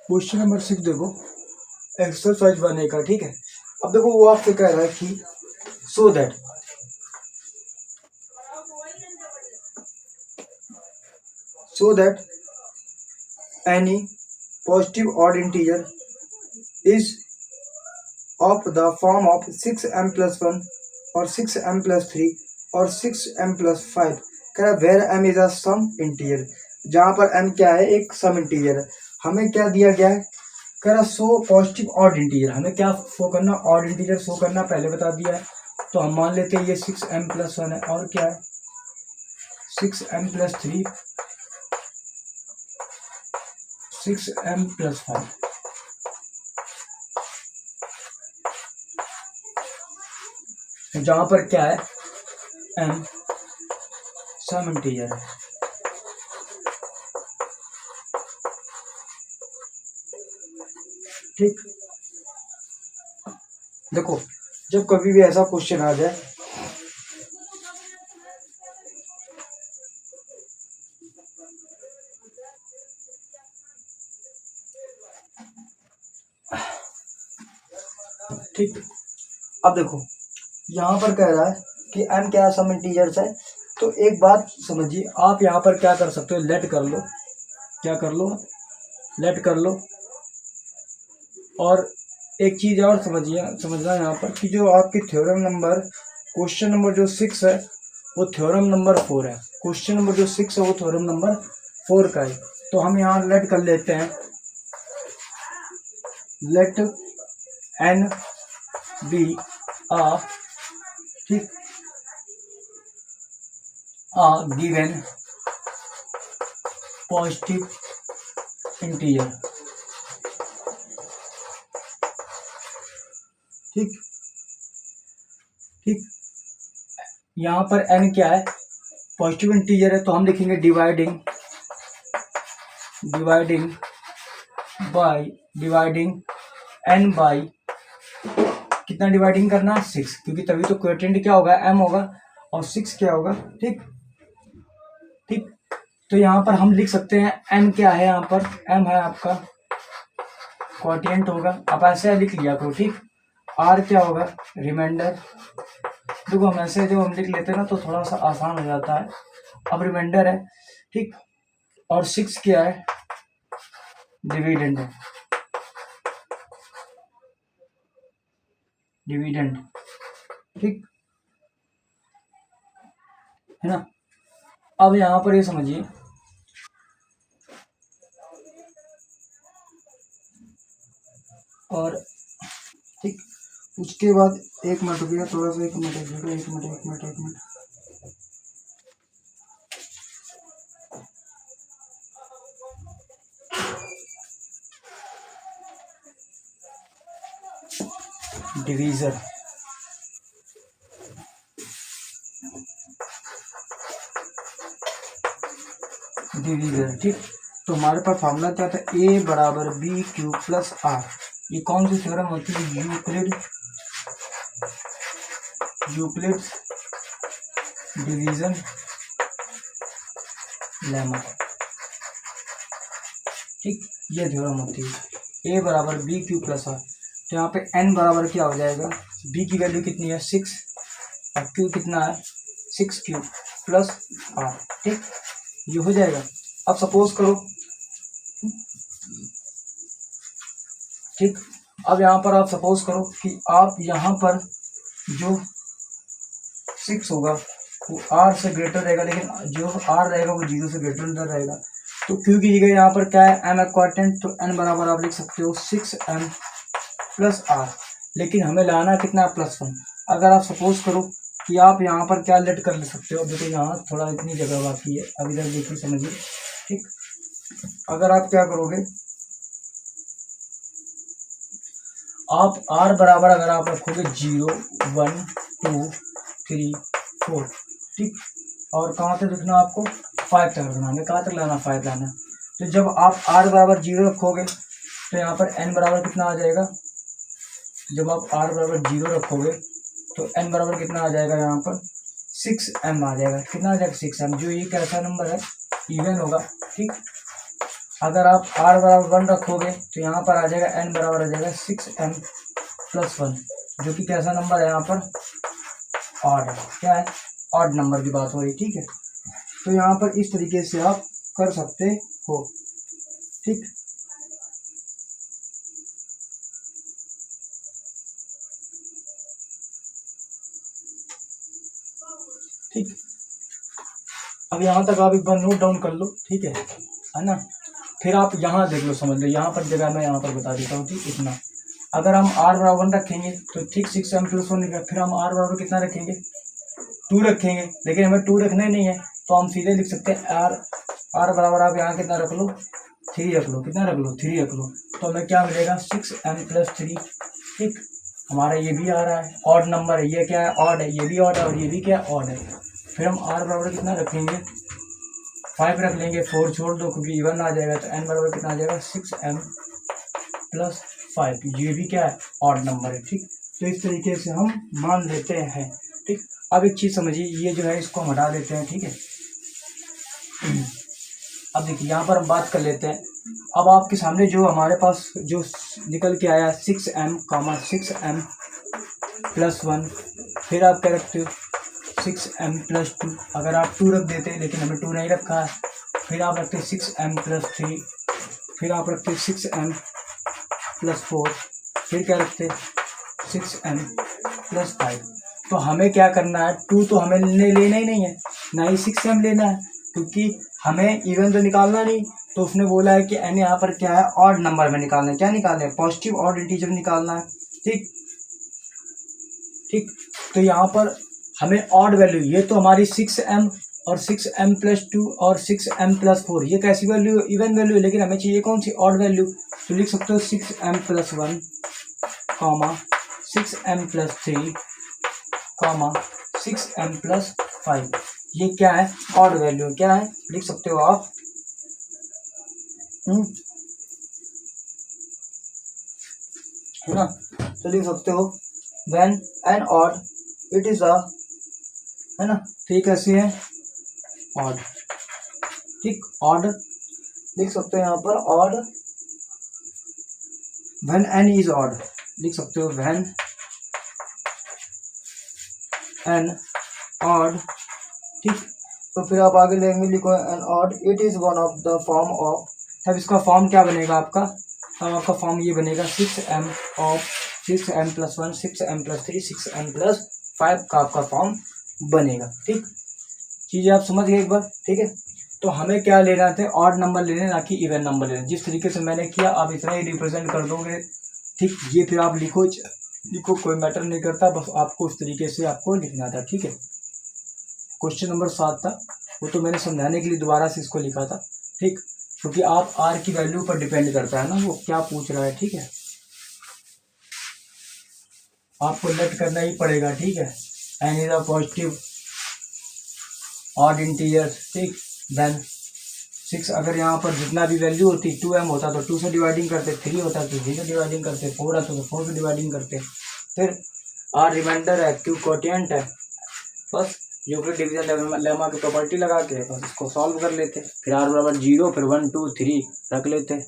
Question number 6 देखो, exercise बनने का। ठीक है, अब देखो वो आपसे कह रहा है कि so that any positive odd integer is of the form of 6m+1 और 6m+3 और 6m+5। कह रहा है where m is a some integer, जहाँ पर m क्या है, एक सम इंटीजर है। हमें क्या दिया गया है, कह रहा सो पॉजिटिव ऑड इंटीजर। हमें क्या शो करना, ऑड इंटीजर शो करना, पहले बता दिया है। तो हम मान लेते हैं ये 6m+1 है, और क्या है 6m+3 6m+5। जहाँ पर क्या है m सम इंटीजर है। ठीक, देखो जब कभी भी ऐसा क्वेश्चन आ जाए ठीक, अब देखो यहाँ पर कह रहा है कि m क्या सम इंटीजर्स है। तो एक बात समझिए, आप यहाँ पर क्या कर सकते हो, लेट कर लो, क्या कर लो, लेट कर लो। और एक चीज़ और समझना यहाँ पर कि जो आपकी थ्योरम नंबर, क्वेश्चन नंबर जो 6 है वो थ्योरम नंबर 4 है। क्वेश्चन नंबर जो 6 है वो थ्योरम नंबर 4 का है। तो हम यहाँ लेट कर लेते हैं, लेट n बी a ठीक a गिवन पॉजिटिव इंटीजर। ठीक ठीक, यहाँ पर n क्या है, पॉजिटिव इंटीजर है। तो हम लिखेंगे डिवाइडिंग n बाई कितना डिवाइडिंग करना, 6, क्योंकि तभी तो क्वोटिएंट क्या होगा, m होगा, और 6 क्या होगा। ठीक ठीक, तो यहाँ पर हम लिख सकते हैं m क्या है, यहाँ पर m है आपका क्वोटिएंट होगा। आप ऐसे लिख लिया करो। ठीक, r क्या होगा, रिमाइंडर। देखो हम ऐसे जब हम लिख लेते हैं ना तो थोड़ा सा आसान हो जाता है। अब रिमाइंडर है, ठीक, और 6 क्या है, डिविडेंड है, डिविडेंड। ठीक है ना। अब यहाँ पर ये समझिए, और ठीक, उसके बाद एक मिनट हो गया, थोड़ा सा एक मिनट। डिवीजर, ठीक। तो हमारे पास फॉर्मूला क्या था, a बराबर बी क्यू प्लस आर। ये कौन सी थ्योरम होती है, यूक्लिड डिवीजन लेमा। ठीक, ये थ्योरम होती है, a बराबर बी क्यू प्लस आर। तो यहाँ पे n बराबर क्या हो जाएगा, b की वैल्यू कितनी है 6 और q कितना है 6q प्लस r। ठीक, ये हो जाएगा। अब सपोज करो, ठीक, अब यहाँ पर आप सपोज करो कि आप यहाँ पर जो 6 होगा वो r से ग्रेटर रहेगा, लेकिन जो r रहेगा वो 0 से ग्रेटर रहेगा। तो q की जगह यहाँ पर क्या है, m है क्वाड्रेंट, तो n बराबर आप लिख सकते हो 6m प्लस r। लेकिन हमें लाना कितना, +1। अगर आप सपोज करो कि आप यहाँ पर क्या लेट कर ले सकते हो, देखो यहाँ थोड़ा इतनी जगह बाकी है, अब इधर देखिए समझिए। ठीक, अगर आप क्या करोगे, आप r बराबर अगर आप रखोगे 0 1 2 3 4, ठीक, और कहाँ तक लिखना आपको, 5 तक रखना। हमें कहाँ तक लाना, 5 लाना। तो जब आप r बराबर 0 रखोगे तो यहाँ पर n बराबर कितना आ जाएगा, जब आप r बराबर 0 रखोगे तो n बराबर कितना आ जाएगा, यहाँ पर 6m आ जाएगा। कितना आ जाएगा, 6m। जो ये कैसा नंबर है, इवन होगा। ठीक, अगर आप r बराबर 1 रखोगे तो यहाँ पर आ जाएगा n बराबर आ जाएगा 6m+1, जो कि कैसा नंबर है यहाँ पर ऑड है। क्या है? ऑड नंबर की बात हो रही, ठीक है। तो यहाँ पर इस तरीके से आप कर सकते हो, ठीक। ठीक, अब यहाँ तक आप एक बार नोट डाउन कर लो, ठीक है ना। फिर आप यहाँ देख लो, समझ लो, यहाँ पर जगह मैं यहाँ पर बता देता हूँ, ठीक। इतना अगर हम r बराबर 1 रखेंगे तो ठीक 6m+1 निकला। फिर हम r बराबर कितना रखेंगे? 2 रखेंगे, लेकिन हमें 2 रखना ही नहीं है, तो हम सीधे लिख सकते हैं r बराबर आप यहाँ कितना रख लो? 3 रख लो। कितना रख लो? 3 रख लो। तो हमें क्या मिलेगा? 6m+3, ठीक। हमारा ये भी आ रहा है ऑड नंबर है, ये क्या है? ऑड है। ये भी ऑड है और ये भी क्या है? ऑड है। फिर हम r बराबर कितना रखेंगे? 5 रख लेंगे, 4 छोड़ दो क्योंकि इवन आ जाएगा, तो n बराबर कितना आ जाएगा? 6m+5। ये भी क्या है? ऑड नंबर है, ठीक। तो इस तरीके से हम मान लेते हैं, ठीक। अब एक चीज़ समझिए, ये जो है इसको हम हटा देते हैं, ठीक है। अब देखिए यहाँ पर हम बात कर लेते हैं। अब आपके सामने जो हमारे पास जो निकल के आया 6m+1, फिर आप क्या रखते हो? 6m+2। अगर आप 2 रख देते हैं, लेकिन हमें 2 नहीं रखा है, फिर आप रखते 6m+3, फिर आप रखते 6m+4, फिर क्या रखते 6m+5। तो हमें क्या करना है? 2 तो हमें लेना ही नहीं है, ना ही 6m लेना है, क्योंकि हमें इवन तो निकालना नहीं। तो उसने बोला है कि n यहाँ पर क्या है? ऑड नंबर में निकालना है। क्या निकालना है? पॉजिटिव ऑड इंटीजर निकालना है, ठीक। ठीक, तो यहाँ पर हमें ऑड वैल्यू, ये तो हमारी 6m और 6m+2 और 6m+4, ये कैसी वैल्यू? इवन वैल्यू है, लेकिन हमें चाहिए कौन सी? Odd value. तो लिख सकते हो 6m+1, 6m+3, 6m+5। ये क्या है? Odd value. क्या है? लिख सकते हो आप, है ना। तो लिख सकते हो when an odd it is a, है ना। ठीक, ऐसी है ऑड, ठीक। ऑड लिख सकते हो यहाँ पर odd, when n is odd लिख सकते हो when n odd, ठीक। तो फिर आप आगे लेंगे, लिखो n odd it is one of the form of. अब इसका फॉर्म क्या बनेगा आपका? अब आपका फॉर्म ये बनेगा 6m of 6m+1, 6m+3, 6m+5 का आपका फॉर्म बनेगा, ठीक। चीज़ें आप समझ गए एक बार, ठीक है। तो हमें क्या लेना थे? ऑड नंबर लेने, ना कि इवन नंबर लेने। जिस तरीके से मैंने किया आप इतना ही रिप्रेजेंट कर दोगे, ठीक। ये फिर आप लिखो, कोई मैटर नहीं करता, बस आपको उस तरीके से आपको लिखना था, ठीक है। क्वेश्चन नंबर 7 था, वो तो मैंने समझाने के लिए दोबारा से इसको लिखा था, ठीक। क्योंकि आप आर की वैल्यू पर डिपेंड करता है ना वो क्या पूछ रहा है, ठीक है। आपको लेट करना ही पड़ेगा, ठीक है। N is a positive odd integer, ठीक। देन 6, अगर यहाँ पर जितना भी वैल्यू होती 2m होता तो 2 से डिवाइडिंग करते, 3 होता तो 3 से डिवाइडिंग करते, 4 आता तो 4 से डिवाइडिंग करते। फिर आर रिमाइंडर है, क्यू कोटिएंट है, बस यूक्लिड डिवीजन लेमा की प्रॉपर्टी लगा के बस इसको सॉल्व कर लेते। फिर r बराबर 0, फिर 1 2 3 रख लेते।